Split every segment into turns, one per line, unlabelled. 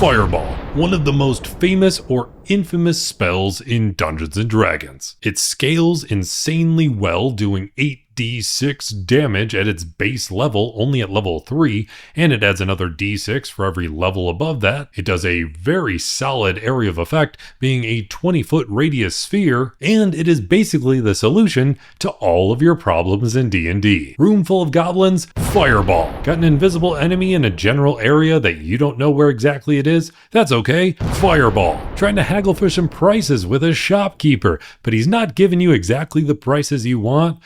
Fireball, one of the most famous or infamous spells in Dungeons & Dragons. It scales insanely well, doing 8d6 damage at its base level, only at level 3, and it adds another d6 for every level above that. It does a very solid area of effect, being a 20-foot radius sphere, and it is basically the solution to all of your problems in D&D. Room full of goblins? Fireball. Got an invisible enemy in a general area that you don't know where exactly it is? That's okay. Fireball. Trying to haggle for some prices with a shopkeeper, but he's not giving you exactly the prices you want?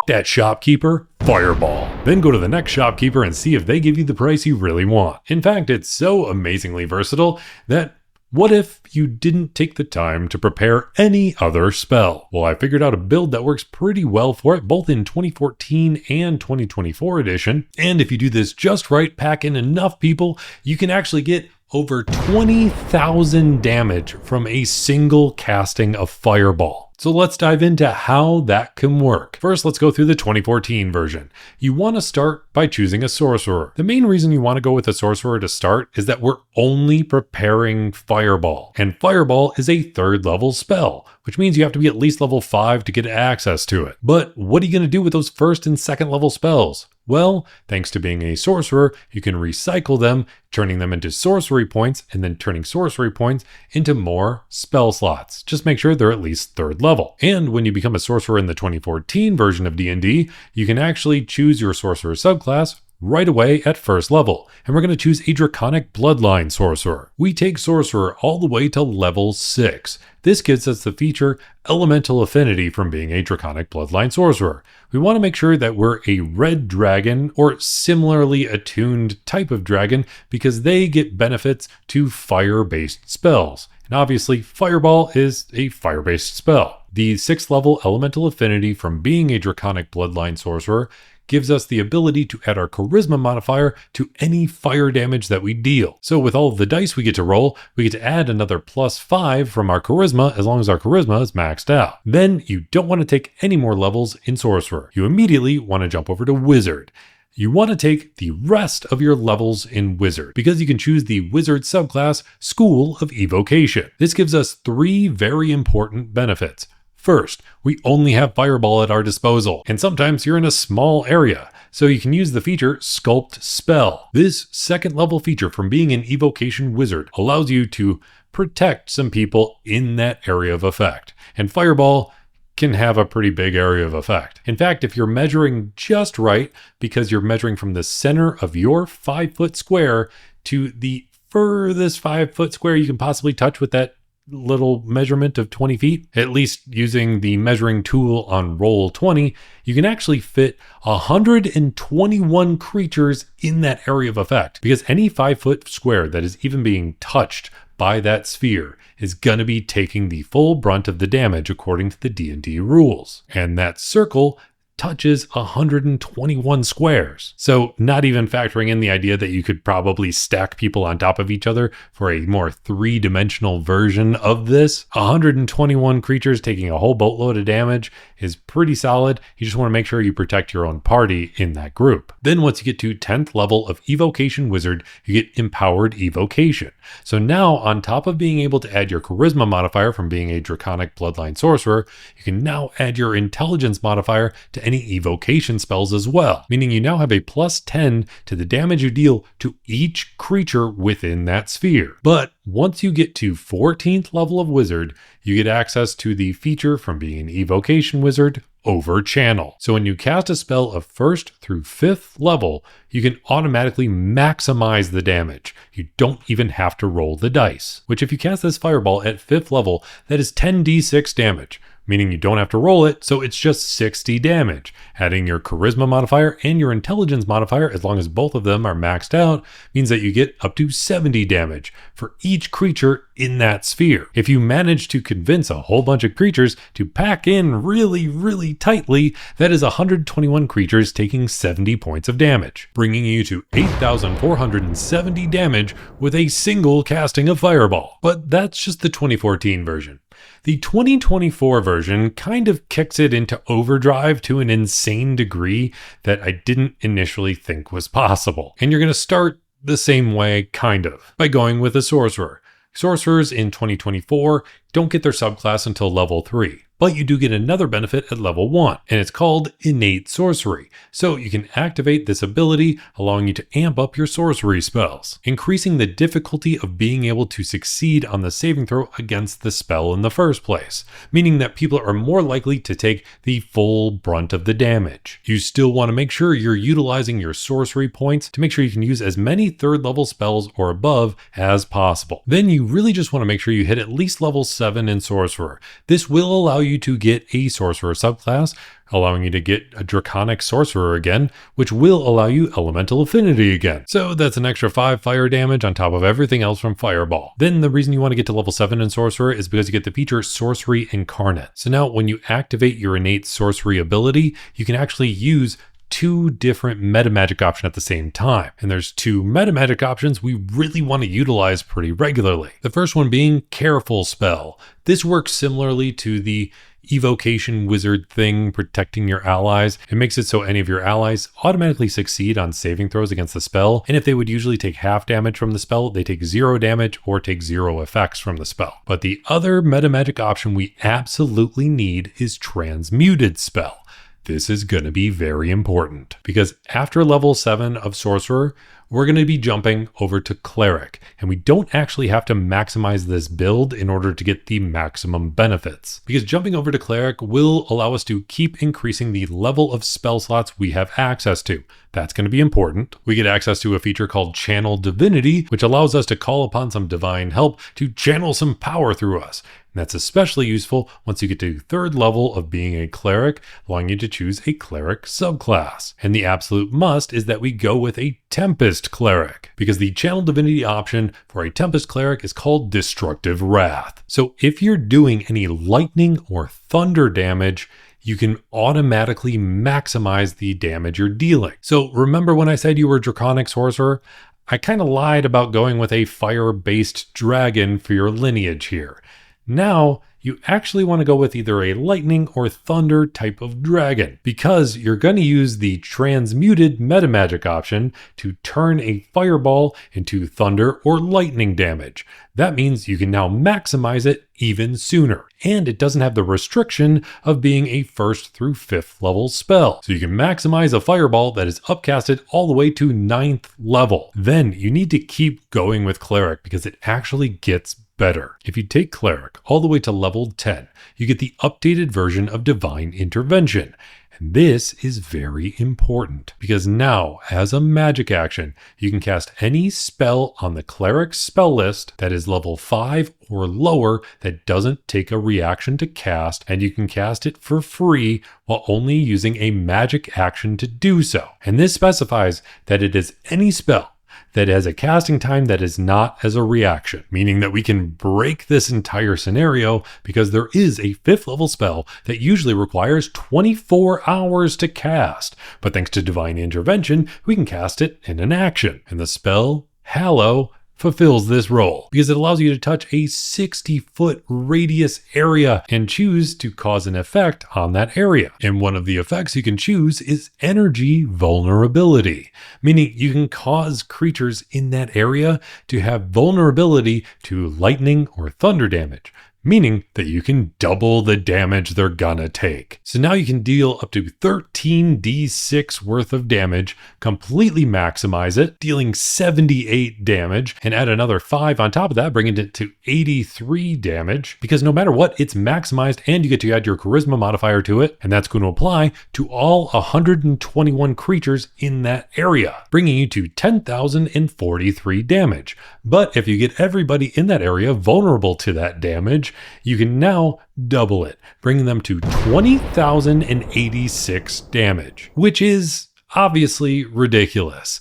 That shopkeeper? Fireball. Then go to the next shopkeeper and see if they give you the price you really want. In fact, it's so amazingly versatile that what if you didn't take the time to prepare any other spell? Well, I figured out a build that works pretty well for it, both in 2014 and 2024 edition. And if you do this just right, pack in enough people, you can actually get over 20,000 damage from a single casting of Fireball. So let's dive into how that can work. First, let's go through the 2014 version. You want to start by choosing a sorcerer. The main reason you want to go with a sorcerer to start is that we're only preparing Fireball. And Fireball is a 3rd level spell, which means you have to be at least level 5 to get access to it. But what are you going to do with those 1st and 2nd level spells? Well, thanks to being a sorcerer, you can recycle them, turning them into sorcery points, and then turning sorcery points into more spell slots. Just make sure they're at least 3rd level. And when you become a sorcerer in the 2014 version of D&D, you can actually choose your sorcerer subclass right away at 1st level, and we're going to choose a Draconic Bloodline Sorcerer. We take Sorcerer all the way to level 6. This gives us the feature Elemental Affinity from being a Draconic Bloodline Sorcerer. We want to make sure that we're a red dragon or similarly attuned type of dragon because they get benefits to fire-based spells. And obviously, Fireball is a fire-based spell. The 6th level Elemental Affinity from being a Draconic Bloodline Sorcerer gives us the ability to add our charisma modifier to any fire damage that we deal. So with all of the dice we get to roll, we get to add another +5 from our charisma as long as our charisma is maxed out. Then you don't want to take any more levels in sorcerer. You immediately want to jump over to wizard. You want to take the rest of your levels in Wizard because you can choose the Wizard subclass School of Evocation. This gives us 3 very important benefits. First, we only have Fireball at our disposal, and sometimes you're in a small area, so you can use the feature Sculpt Spell. This 2nd level feature from being an Evocation Wizard allows you to protect some people in that area of effect, and Fireball can have a pretty big area of effect. In fact, if you're measuring just right, because you're measuring from the center of your 5-foot square to the furthest 5-foot square you can possibly touch with that little measurement of 20 feet, at least using the measuring tool on Roll20, you can actually fit 121 creatures in that area of effect, because any 5-foot square that is even being touched by that sphere is going to be taking the full brunt of the damage according to the D&D rules. And that circle touches 121 squares. So not even factoring in the idea that you could probably stack people on top of each other for a more 3-dimensional version of this, 121 creatures taking a whole boatload of damage is pretty solid. You just want to make sure you protect your own party in that group. Then once you get to 10th level of Evocation Wizard, you get Empowered Evocation. So now on top of being able to add your Charisma modifier from being a Draconic Bloodline Sorcerer, you can now add your Intelligence modifier to any evocation spells as well, meaning you now have a +10 to the damage you deal to each creature within that sphere. But once you get to 14th level of Wizard, you get access to the feature from being an Evocation Wizard, Overchannel. So when you cast a spell of 1st through 5th level, you can automatically maximize the damage. You don't even have to roll the dice, which if you cast this Fireball at 5th level, that is 10d6 damage, meaning you don't have to roll it, so it's just 60 damage. Adding your Charisma modifier and your Intelligence modifier, as long as both of them are maxed out, means that you get up to 70 damage for each creature in that sphere. If you manage to convince a whole bunch of creatures to pack in really, really tightly, that is 121 creatures taking 70 points of damage, bringing you to 8,470 damage with a single casting of Fireball. But that's just the 2014 version. The 2024 version kind of kicks it into overdrive to an insane degree that I didn't initially think was possible. And you're going to start the same way, kind of, by going with a sorcerer. Sorcerers in 2024 don't get their subclass until level 3. But you do get another benefit at level 1, and it's called Innate Sorcery. So you can activate this ability, allowing you to amp up your sorcery spells, increasing the difficulty of being able to succeed on the saving throw against the spell in the first place, meaning that people are more likely to take the full brunt of the damage. You still want to make sure you're utilizing your sorcery points to make sure you can use as many 3rd level spells or above as possible. Then you really just want to make sure you hit at least level 7 in Sorcerer. This will allow you to get a Sorcerer subclass, allowing you to get a Draconic Sorcerer again, which will allow you Elemental Affinity again. So that's an extra 5 fire damage on top of everything else from Fireball. Then the reason you want to get to level 7 in Sorcerer is because you get the feature Sorcery Incarnate. So now when you activate your innate sorcery ability, you can actually use 2 different meta magic options at the same time. And there's 2 meta magic options we really want to utilize pretty regularly. The first one being Careful Spell. This works similarly to the evocation wizard thing protecting your allies. It makes it so any of your allies automatically succeed on saving throws against the spell, and if they would usually take half damage from the spell, they take 0 damage or take 0 effects from the spell. But the other meta magic option we absolutely need is Transmuted Spell. This is going to be very important because after level 7 of Sorcerer, we're going to be jumping over to Cleric, and we don't actually have to maximize this build in order to get the maximum benefits, because jumping over to Cleric will allow us to keep increasing the level of spell slots we have access to. That's going to be important. We get access to a feature called Channel Divinity, which allows us to call upon some divine help to channel some power through us. And that's especially useful once you get to 3rd level of being a cleric, allowing you to choose a cleric subclass. And the absolute must is that we go with a Tempest Cleric, because the Channel Divinity option for a Tempest Cleric is called Destructive Wrath. So if you're doing any lightning or thunder damage, you can automatically maximize the damage you're dealing. So remember when I said you were Draconic Sorcerer? I kind of lied about going with a fire-based dragon for your lineage here. Now, you actually want to go with either a lightning or thunder type of dragon, because you're going to use the transmuted meta magic option to turn a fireball into thunder or lightning damage. That means you can now maximize it even sooner, and it doesn't have the restriction of being a 1st through 5th level spell. So you can maximize a fireball that is upcasted all the way to 9th level. Then you need to keep going with Cleric because it actually gets better. If you take Cleric all the way to level 10, you get the updated version of Divine Intervention. And this is very important because now, as a magic action, you can cast any spell on the Cleric spell list that is level 5 or lower that doesn't take a reaction to cast, and you can cast it for free while only using a magic action to do so. And this specifies that it is any spell that has a casting time that is not as a reaction, meaning that we can break this entire scenario because there is a 5th level spell that usually requires 24 hours to cast. But thanks to Divine Intervention, we can cast it in an action. And the spell, Hallow, fulfills this role because it allows you to touch a 60-foot radius area and choose to cause an effect on that area. And one of the effects you can choose is Energy Vulnerability, meaning you can cause creatures in that area to have vulnerability to lightning or thunder damage, meaning that you can double the damage they're gonna take. So now you can deal up to 13d6 worth of damage, completely maximize it, dealing 78 damage, and add another 5 on top of that, bringing it to 83 damage, because no matter what, it's maximized and you get to add your charisma modifier to it, and that's going to apply to all 121 creatures in that area, bringing you to 10,043 damage. But if you get everybody in that area vulnerable to that damage, you can now double it, bringing them to 20,086 damage, which is obviously ridiculous.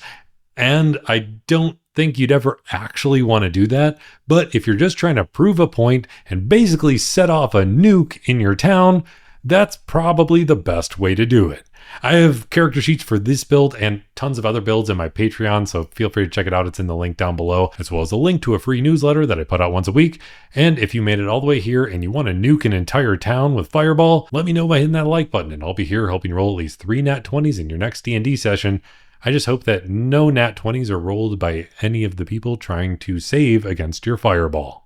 And I don't think you'd ever actually want to do that, but if you're just trying to prove a point and basically set off a nuke in your town, that's probably the best way to do it. I have character sheets for this build and tons of other builds in my Patreon, so feel free to check it out. It's in the link down below, as well as a link to a free newsletter that I put out once a week. And if you made it all the way here and you want to nuke an entire town with Fireball, let me know by hitting that like button, and I'll be here helping you roll at least 3 nat 20s in your next D&D session. I just hope that no nat 20s are rolled by any of the people trying to save against your fireball.